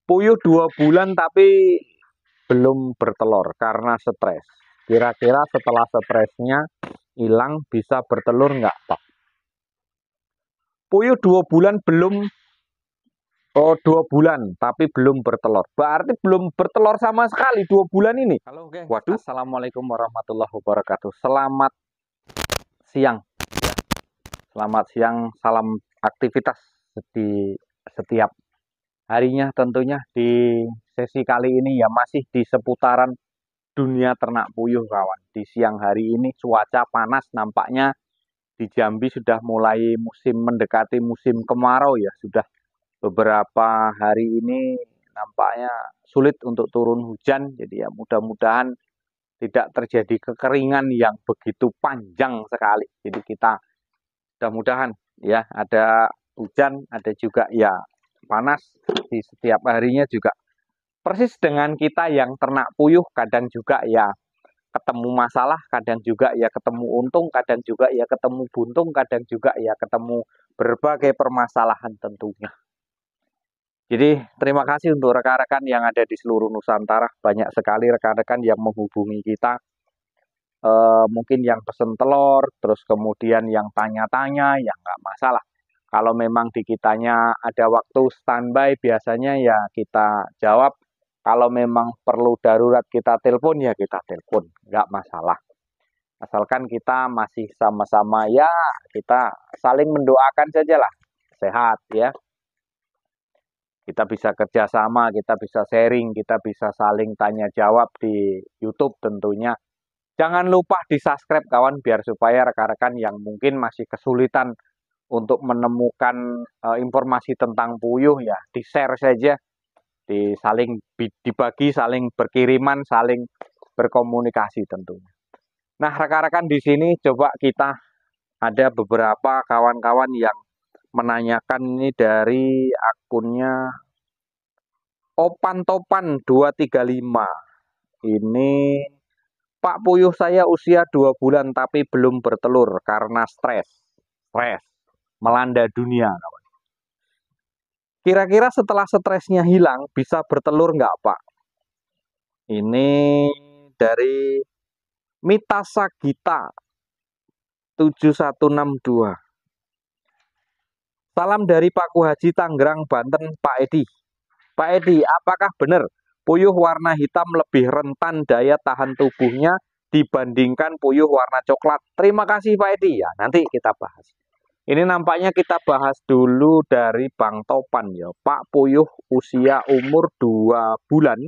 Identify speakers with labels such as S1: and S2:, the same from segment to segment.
S1: Puyuh 2 bulan tapi belum bertelur karena stres. Kira-kira setelah stresnya hilang bisa bertelur nggak, Pak? Puyuh 2 bulan belum, oh 2 bulan tapi belum bertelur. Berarti belum bertelur sama sekali 2 bulan ini. Halo, geng. Waduh. Assalamualaikum warahmatullahi wabarakatuh. Selamat siang. Selamat siang, salam aktivitas di setiap harinya tentunya. Di sesi kali ini ya masih di seputaran dunia ternak puyuh, kawan. Di siang hari ini cuaca panas, nampaknya di Jambi sudah mulai mendekati musim kemarau ya. Sudah beberapa hari ini nampaknya sulit untuk turun hujan. Jadi ya mudah-mudahan tidak terjadi kekeringan yang begitu panjang sekali. Jadi kita mudah-mudahan ya ada hujan, ada juga ya panas di setiap harinya juga. Persis dengan kita yang ternak puyuh, kadang juga ya ketemu masalah, kadang juga ya ketemu untung, kadang juga ya ketemu buntung, kadang juga ya ketemu berbagai permasalahan tentunya. Jadi terima kasih untuk rekan-rekan yang ada di seluruh Nusantara. Banyak sekali rekan-rekan yang menghubungi kita. Mungkin yang pesen telur, terus kemudian yang tanya-tanya, ya nggak masalah. Kalau memang di kitanya ada waktu standby, biasanya ya kita jawab. Kalau memang perlu darurat kita telepon, ya kita telepon, nggak masalah. Asalkan kita masih sama-sama ya, kita saling mendoakan saja lah, sehat ya. Kita bisa kerjasama, kita bisa sharing, kita bisa saling tanya jawab di YouTube tentunya. Jangan lupa di-subscribe kawan, biar supaya rekan-rekan yang mungkin masih kesulitan untuk menemukan informasi tentang puyuh ya, di-share saja, saling dibagi, saling berkiriman, saling berkomunikasi tentunya. Nah, rekan-rekan di sini coba kita ada beberapa kawan-kawan yang menanyakan ini dari akunnya Opan Topan 235. Ini, Pak, puyuh saya usia 2 bulan tapi belum bertelur karena stres. Stres melanda dunia, kawan. Kira-kira setelah stresnya hilang bisa bertelur nggak, Pak? Ini dari Mita Sagita 7162. Salam dari Paku Haji Tangerang, Banten, Pak Edi. Pak Edi, apakah benar puyuh warna hitam lebih rentan daya tahan tubuhnya dibandingkan puyuh warna coklat? Terima kasih Pak Edi. Ya, nanti kita bahas. Ini nampaknya kita bahas dulu dari Bang Topan ya. Pak, puyuh usia umur 2 bulan.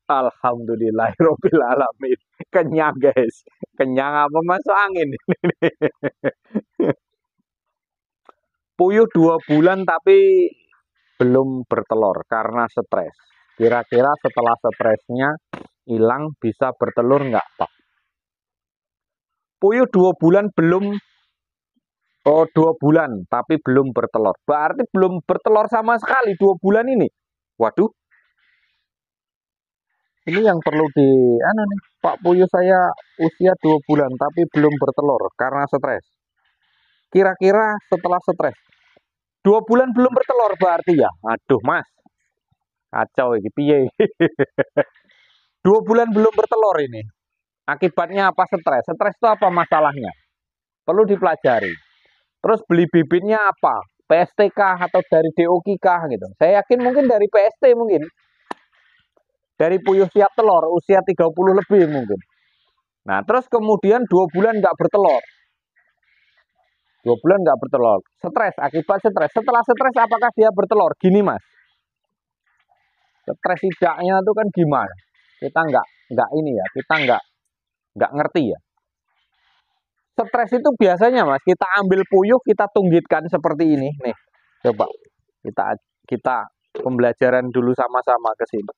S1: Alhamdulillahirabbil alamin. Kenyang, guys. Kenyang apa masuk angin? Puyuh 2 bulan tapi belum bertelur karena stres. Kira-kira setelah stresnya hilang bisa bertelur nggak, Pak? Puyuh 2 bulan belum, oh 2 bulan tapi belum bertelur. Berarti belum bertelur sama sekali 2 bulan ini. Waduh. Ini yang perlu nih, Pak, puyuh saya usia 2 bulan tapi belum bertelur karena stres. Kira-kira setelah stres 2 bulan belum bertelur berarti ya. Aduh, Mas. Kacau ini piye. 2 bulan belum bertelur ini. Akibatnya apa? Stres. Stres itu apa masalahnya? Perlu dipelajari. Terus beli bibitnya apa? PSTK atau dari DOK kah gitu. Saya yakin mungkin dari PST mungkin. Dari puyuh siap telur usia 30 lebih mungkin. Nah, terus kemudian 2 bulan nggak bertelur. 2 bulan nggak bertelur. Stres, akibat stres. Setelah stres apakah dia bertelur? Gini, Mas. Stres tidaknya itu kan gimana? Kita nggak ini ya, kita nggak ngerti ya. Stres itu biasanya, Mas, kita ambil puyuh, kita tunggitkan seperti ini nih. Coba kita pembelajaran dulu sama-sama ke sini.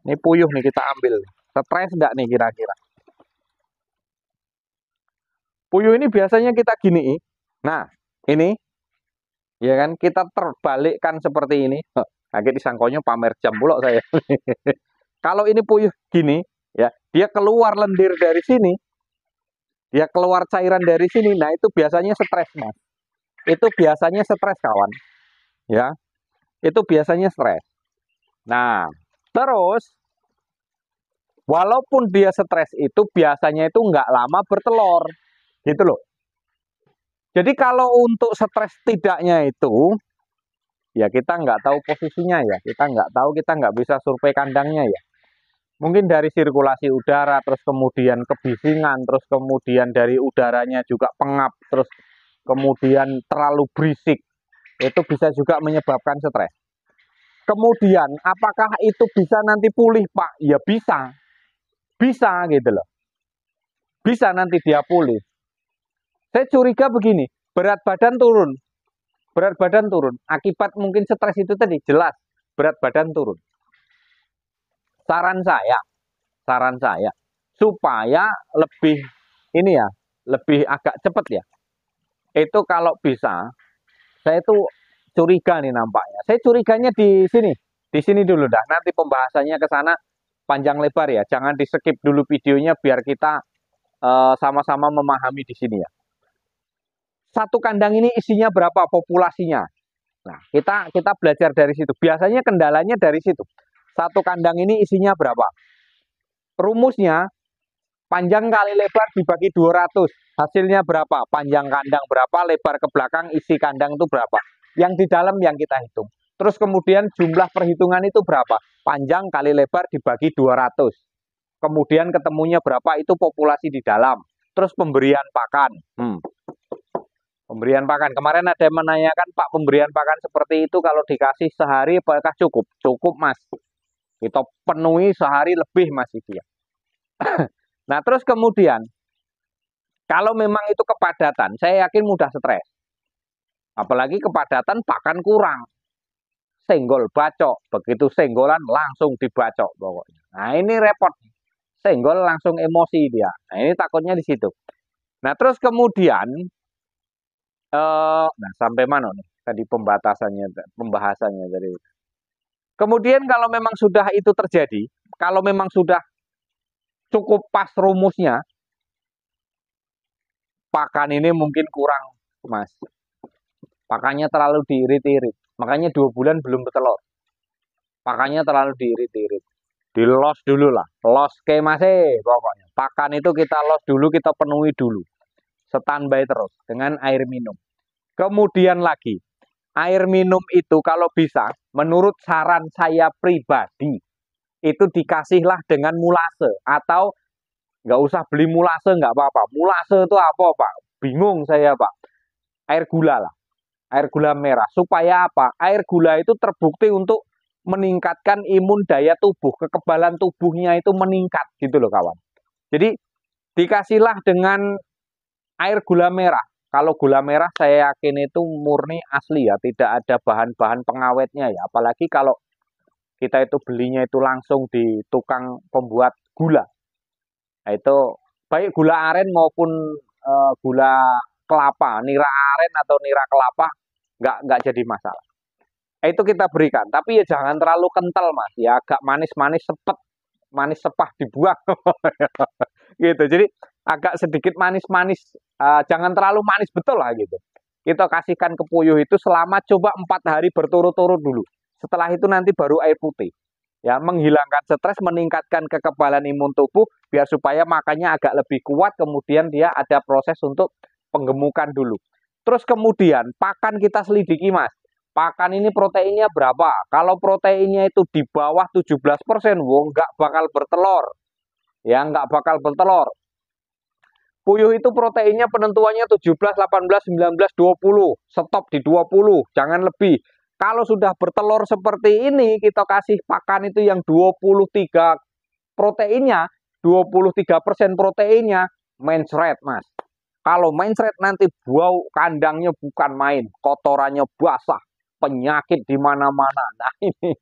S1: Ini puyuh nih kita ambil. Stres nggak nih kira-kira? Puyuh ini biasanya kita gini. Nah, ini ya kan kita terbalikkan seperti ini. Kaget disangkonya pamer jam pula saya. Kalau ini puyuh gini, ya, dia keluar lendir dari sini. Dia keluar cairan dari sini. Nah, itu biasanya stres, Mas. Itu biasanya stres, kawan. Ya. Itu biasanya stres. Nah, terus walaupun dia stres itu biasanya itu nggak lama bertelur, gitu loh. Jadi kalau untuk stres tidaknya itu, ya kita nggak tahu posisinya ya, kita nggak tahu, kita nggak bisa survei kandangnya ya. Mungkin dari sirkulasi udara, terus kemudian kebisingan, terus kemudian dari udaranya juga pengap, terus kemudian terlalu berisik, itu bisa juga menyebabkan stres. Kemudian, apakah itu bisa nanti pulih, Pak? Ya bisa, bisa gitu loh. Bisa nanti dia pulih. Saya curiga begini, berat badan turun. Berat badan turun. Akibat mungkin stres itu tadi, jelas. Berat badan turun. Saran saya, supaya lebih, ini ya, lebih agak cepat ya. Itu kalau bisa, saya tuh curiga nih nampaknya. Saya curiganya di sini dulu dah. Nanti pembahasannya ke sana panjang lebar ya. Jangan di skip dulu videonya biar kita sama-sama memahami di sini ya. Satu kandang ini isinya berapa populasinya? Nah, kita belajar dari situ. Biasanya kendalanya dari situ. Satu kandang ini isinya berapa? Rumusnya panjang kali lebar dibagi 200. Hasilnya berapa? Panjang kandang berapa, lebar ke belakang isi kandang itu berapa? Yang di dalam yang kita hitung. Terus kemudian jumlah perhitungan itu berapa? Panjang kali lebar dibagi 200. Kemudian ketemunya berapa itu populasi di dalam. Terus pemberian pakan. Pemberian pakan. Kemarin ada yang menanyakan, Pak, pemberian pakan seperti itu kalau dikasih sehari apakah cukup? Cukup, Mas. Kita penuhi sehari lebih, Mas, itu ya. Nah, terus kemudian kalau memang itu kepadatan, saya yakin mudah stres. Apalagi kepadatan pakan kurang. Senggol bacok, begitu senggolan langsung dibacok pokoknya. Nah, ini repot. Senggol langsung emosi dia. Nah, ini takutnya di situ. Nah, terus kemudian nah sampai mana nih tadi pembahasannya dari. Kemudian kalau memang sudah itu terjadi, kalau memang sudah cukup pas rumusnya, pakan ini mungkin kurang, Mas. Pakannya terlalu diirit-irit. Makanya 2 bulan belum bertelur. Pakannya terlalu diirit-irit. Di los dulu lah. Los ke masih pokoknya. Pakan itu kita los dulu, kita penuhi dulu. Standby terus dengan air minum. Kemudian lagi, air minum itu kalau bisa, menurut saran saya pribadi, itu dikasihlah dengan mulase. Atau nggak usah beli mulase, nggak apa-apa. Mulase itu apa, Pak? Bingung saya, Pak. Air gula lah. Air gula merah. Supaya apa? Air gula itu terbukti untuk meningkatkan imun daya tubuh. Kekebalan tubuhnya itu meningkat gitu loh, kawan. Jadi dikasihlah dengan air gula merah. Kalau gula merah saya yakin itu murni asli ya, tidak ada bahan-bahan pengawetnya ya. Apalagi kalau kita itu belinya itu langsung di tukang pembuat gula. Nah, itu baik gula aren maupun gula kelapa, nira aren atau nira kelapa nggak jadi masalah. Itu kita berikan, tapi ya jangan terlalu kental, Mas. Ya agak manis-manis sepet, manis sepah dibuang. Gitu. Jadi agak sedikit manis-manis, jangan terlalu manis betul lah gitu. Kita kasihkan ke puyuh itu selama coba 4 hari berturut-turut dulu. Setelah itu nanti baru air putih. Ya, menghilangkan stres, meningkatkan kekebalan imun tubuh biar supaya makannya agak lebih kuat, kemudian dia ada proses untuk penggemukan dulu. Terus kemudian pakan kita selidiki, Mas. Pakan ini proteinnya berapa? Kalau proteinnya itu di bawah 17%, nggak bakal bertelur. Ya, nggak bakal bertelur. Puyuh itu proteinnya penentuannya 17, 18, 19, 20. Stop di 20, jangan lebih. Kalau sudah bertelur seperti ini, kita kasih pakan itu yang 23 proteinnya, 23% proteinnya, mencret, Mas. Kalau mencret nanti bau kandangnya bukan main, kotorannya basah, penyakit di mana-mana. Nah, ini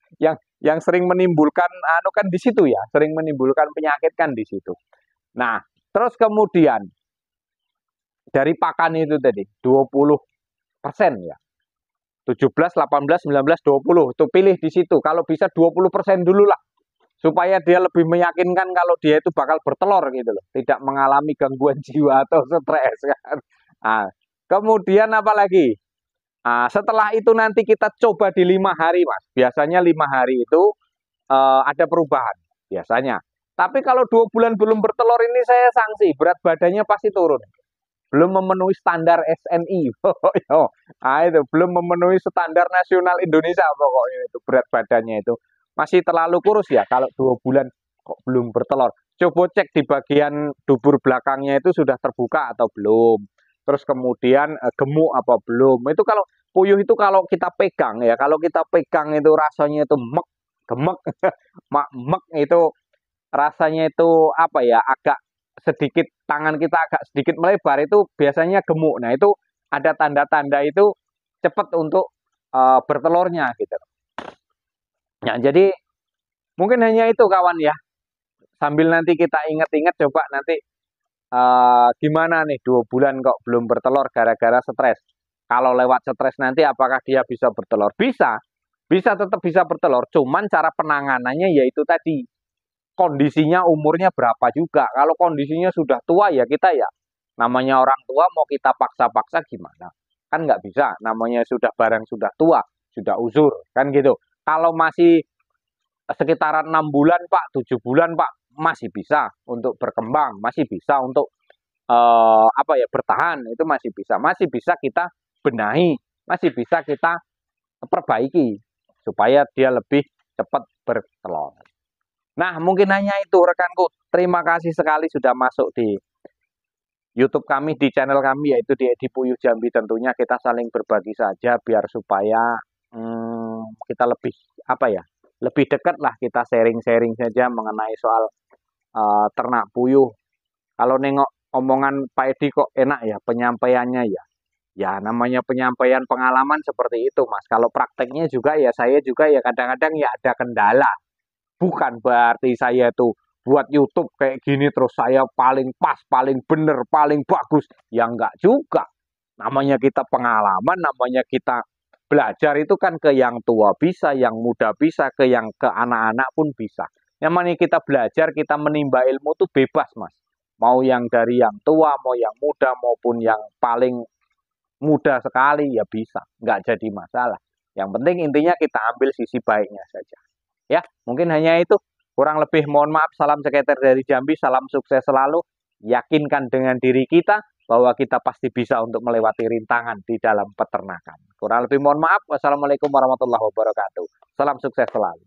S1: yang sering menimbulkan kan di situ ya, sering menimbulkan penyakit kan di situ. Nah, terus kemudian dari pakan itu tadi 20% ya. 17, 18, 19, 20. Tuh pilih di situ. Kalau bisa 20% dulu lah. Supaya dia lebih meyakinkan kalau dia itu bakal bertelur gitu loh. Tidak mengalami gangguan jiwa atau stres kan. Nah, kemudian apa lagi? Setelah itu nanti kita coba di 5 hari, Mas. Biasanya 5 hari itu ada perubahan, biasanya. Tapi kalau 2 bulan belum bertelur ini saya sanksi, berat badannya pasti turun. Belum memenuhi standar SNI. Itu belum memenuhi standar nasional Indonesia pokoknya itu berat badannya itu. Masih terlalu kurus ya kalau 2 bulan kok belum bertelur. Coba cek di bagian dubur belakangnya itu sudah terbuka atau belum. Terus kemudian gemuk apa belum. Itu kalau puyuh itu kalau kita pegang ya, kalau kita pegang itu rasanya itu gemek, mek itu rasanya itu apa ya, agak sedikit tangan kita agak sedikit melebar itu biasanya gemuk. Nah, itu ada tanda-tanda itu cepat untuk bertelurnya gitu. Nah, jadi mungkin hanya itu kawan ya. Sambil nanti kita ingat-ingat coba nanti gimana nih 2 bulan kok belum bertelur gara-gara stres. Kalau lewat stres nanti apakah dia bisa bertelur? Bisa. Bisa tetap bisa bertelur, cuman cara penanganannya yaitu tadi kondisinya umurnya berapa juga. Kalau kondisinya sudah tua ya kita ya namanya orang tua mau kita paksa-paksa gimana? Kan nggak bisa. Namanya sudah barang sudah tua, sudah uzur kan gitu. Kalau masih sekitaran 6 bulan Pak, 7 bulan Pak masih bisa untuk berkembang, masih bisa untuk apa ya bertahan itu masih bisa kita benahi, masih bisa kita perbaiki supaya dia lebih cepat bertelur. Nah, mungkin hanya itu rekanku. Terima kasih sekali sudah masuk di YouTube kami, di channel kami, yaitu di Edi Puyuh Jambi. Tentunya kita saling berbagi saja biar supaya kita lebih apa ya, lebih dekat lah kita sharing-sharing saja mengenai soal ternak puyuh. Kalau nengok omongan Pak Edi kok enak ya penyampaiannya ya. Ya namanya penyampaian pengalaman seperti itu Mas. Kalau prakteknya juga ya saya juga ya kadang-kadang ya ada kendala. Bukan berarti saya tuh buat YouTube kayak gini terus saya paling pas, paling bener, paling bagus. Ya enggak juga. Namanya kita pengalaman, namanya kita belajar itu kan ke yang tua bisa, yang muda bisa, ke anak-anak pun bisa. Yang mana kita belajar, kita menimba ilmu tuh bebas Mas. Mau yang dari yang tua, mau yang muda, maupun yang paling muda sekali ya bisa. Enggak jadi masalah. Yang penting intinya kita ambil sisi baiknya saja. Ya, mungkin hanya itu. Kurang lebih mohon maaf. Salam seketer dari Jambi. Salam sukses selalu. Yakinkan dengan diri kita bahwa kita pasti bisa untuk melewati rintangan di dalam peternakan. Kurang lebih mohon maaf. Wassalamualaikum warahmatullahi wabarakatuh. Salam sukses selalu.